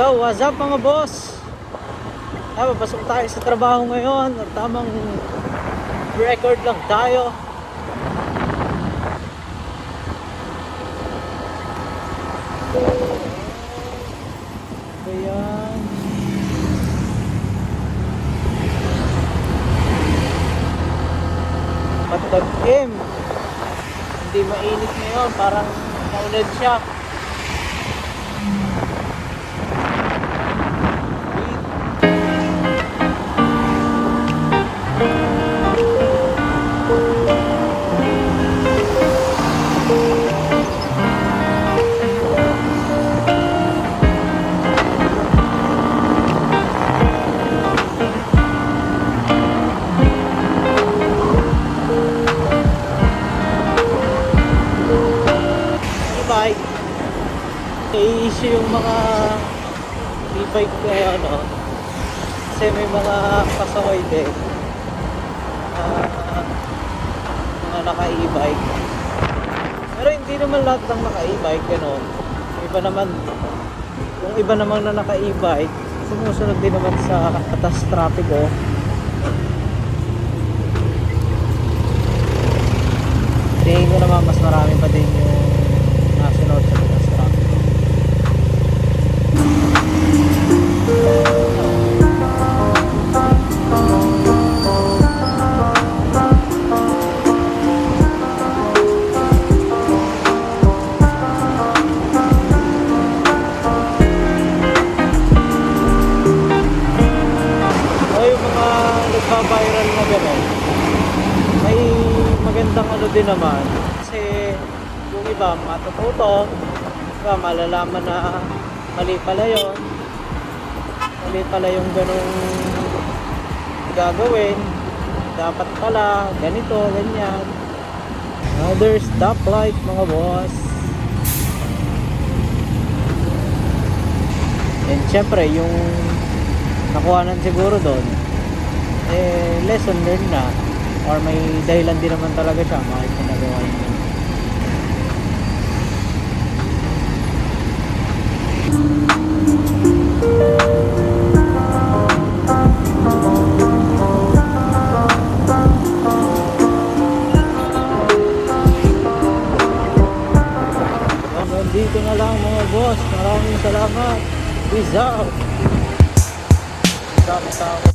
Yo, what's up mga boss? Papasok tayo sa trabaho ngayon. Tamang record lang tayo. Ayan. Patag-im. Hindi mainit ngayon. Parang maulad siya. E-bike. I-issue yung mga e-bike ngayon, no? Kasi may mga pasaway din. Mga naka-e-bike. Pero hindi naman lahat ng naka-e-bike, gano'n. Iba naman, yung iba naman na naka-e-bike, sumusunod din naman sa atas trapiko. Tingin ko naman mas marami pa din yung nasunod sa atas trapiko. Viral na gano'n, may magandang ano din naman kasi yung iba matututo, iba malalaman na mali pala yun, mali pala yung ganong gagawin, dapat pala ganito, ganyan. Another stoplight mga boss. And syempre yung nakuhanan siguro doon lesson learned na, or may dahilan din naman talaga siya bakit ginagawa niya. Hanggang dito na lang mga boss, maraming salamat. Peace out. Dami tao.